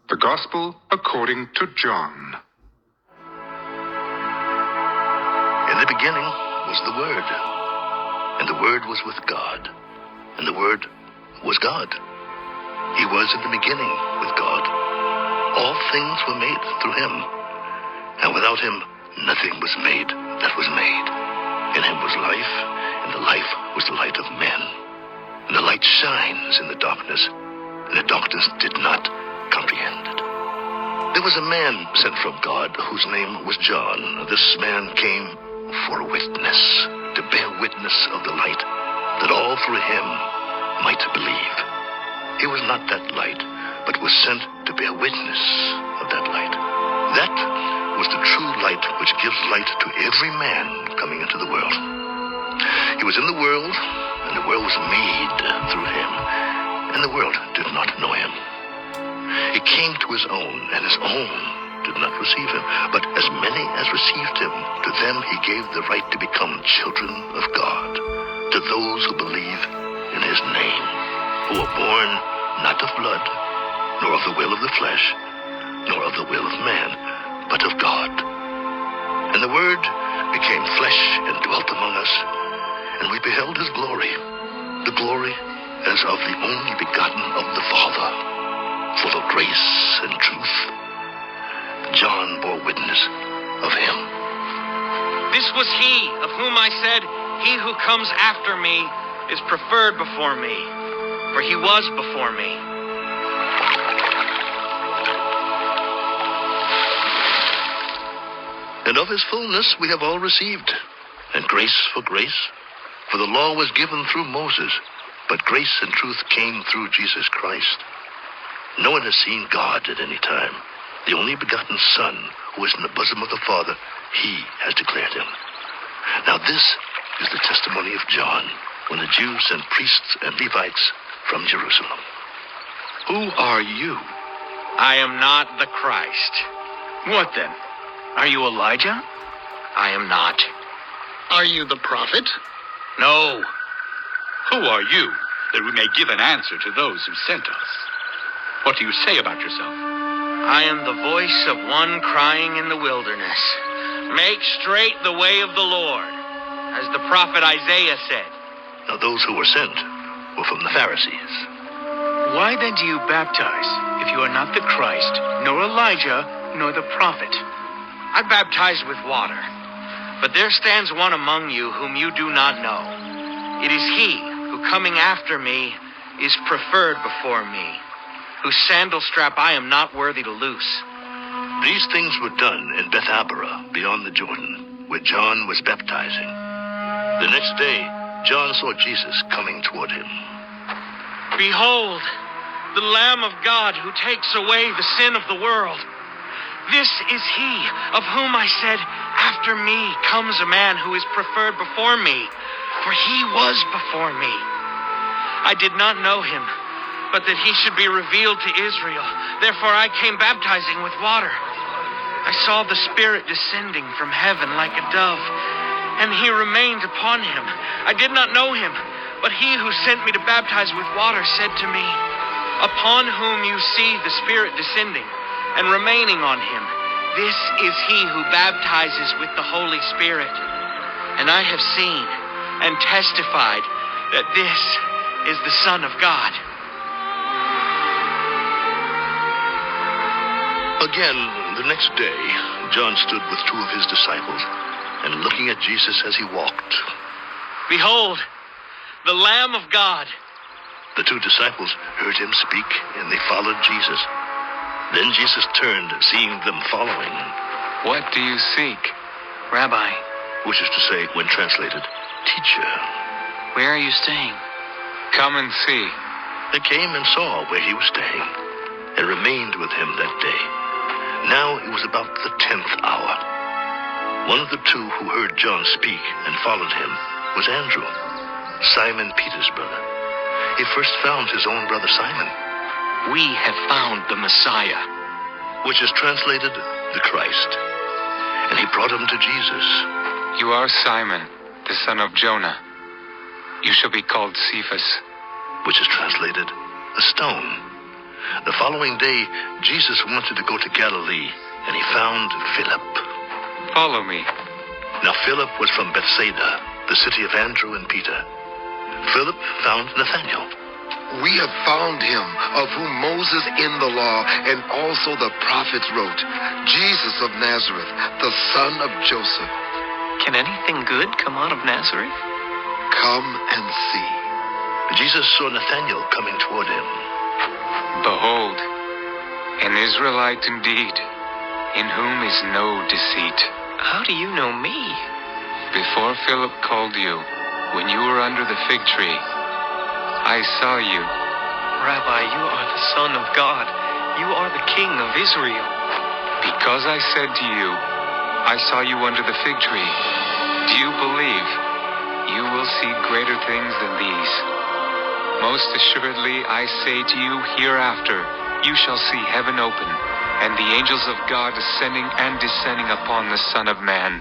The Gospel according to John. In the beginning was the Word, and the Word was with God, and the Word was God. He was in the beginning with God. All things were made through him, and without him nothing was made that was made. In him was life, and the life was the light of men. And the light shines in the darkness, and the darkness did not comprehend it. There was a man sent from God whose name was John. This man came for a witness, to bear witness of the light, that all through him might believe. He was not that light, but was sent to bear witness of that light. That was the true light which gives light to every man coming into the world. He was in the world, and the world was made through him, and the world did not know him. He came to his own, and his own did not receive him. But as many as received him, to them he gave the right to become children of God, to those who believe in his name, who are born not of blood, nor of the will of the flesh, nor of the will of man, but of God. And the Word became flesh and dwelt among us, and we beheld his glory, the glory as of the only begotten of the Father, full of grace and truth. John bore witness of him. This was he of whom I said, "He who comes after me is preferred before me, for he was before me." And of his fullness we have all received, and grace for grace. For the law was given through Moses, but grace and truth came through Jesus Christ. No one has seen God at any time. The only begotten Son, who is in the bosom of the Father, he has declared him. Now this is the testimony of John, when the Jews sent priests and Levites from Jerusalem. Who are you? I am not the Christ. What then? Are you Elijah? I am not. Are you the prophet? No. Who are you, that we may give an answer to those who sent us? What do you say about yourself? I am the voice of one crying in the wilderness, "Make straight the way of the Lord," as the prophet Isaiah said. Now those who were sent were from the Pharisees. Why then do you baptize, if you are not the Christ, nor Elijah, nor the prophet? I baptize with water, but there stands one among you whom you do not know. It is he who, coming after me, is preferred before me, whose sandal strap I am not worthy to loose. These things were done in Bethabara, beyond the Jordan, where John was baptizing. The next day, John saw Jesus coming toward him. Behold, the Lamb of God who takes away the sin of the world. This is he of whom I said, "After me comes a man who is preferred before me, for he was before me." I did not know him, but that he should be revealed to Israel. Therefore I came baptizing with water. I saw the Spirit descending from heaven like a dove, and he remained upon him. I did not know him, but he who sent me to baptize with water said to me, "Upon whom you see the Spirit descending and remaining on him, this is he who baptizes with the Holy Spirit." And I have seen and testified that this is the Son of God. Again, the next day, John stood with two of his disciples, and looking at Jesus as he walked. Behold, the Lamb of God. The two disciples heard him speak, and they followed Jesus. Then Jesus turned, seeing them following. What do you seek? Rabbi, Which is to say, when translated, teacher. where are you staying? Come and see. They came and saw where he was staying, and remained with him that day. Now it was about the 10th hour. One of the two who heard John speak and followed him was Andrew, Simon Peter's brother. He first found his own brother Simon. We have found the Messiah. Which is translated, the Christ. And he brought him to Jesus. You are Simon, the son of Jonah. You shall be called Cephas. Which is translated, a stone. The following day, Jesus wanted to go to Galilee, and he found Philip. Follow me. Now Philip was from Bethsaida, the city of Andrew and Peter. Philip found Nathanael. We have found him, of whom Moses in the law and also the prophets wrote, Jesus of Nazareth, the son of Joseph. Can anything good come out of Nazareth? Come and see. Jesus saw Nathanael coming toward him. Behold, an Israelite indeed, in whom is no deceit. How do you know me? Before Philip called you, when you were under the fig tree, I saw you. Rabbi, you are the Son of God. You are the King of Israel. Because I said to you, I saw you under the fig tree. Do you believe? You will see greater things than these. Most assuredly, I say to you, hereafter you shall see heaven open, and the angels of God ascending and descending upon the Son of Man.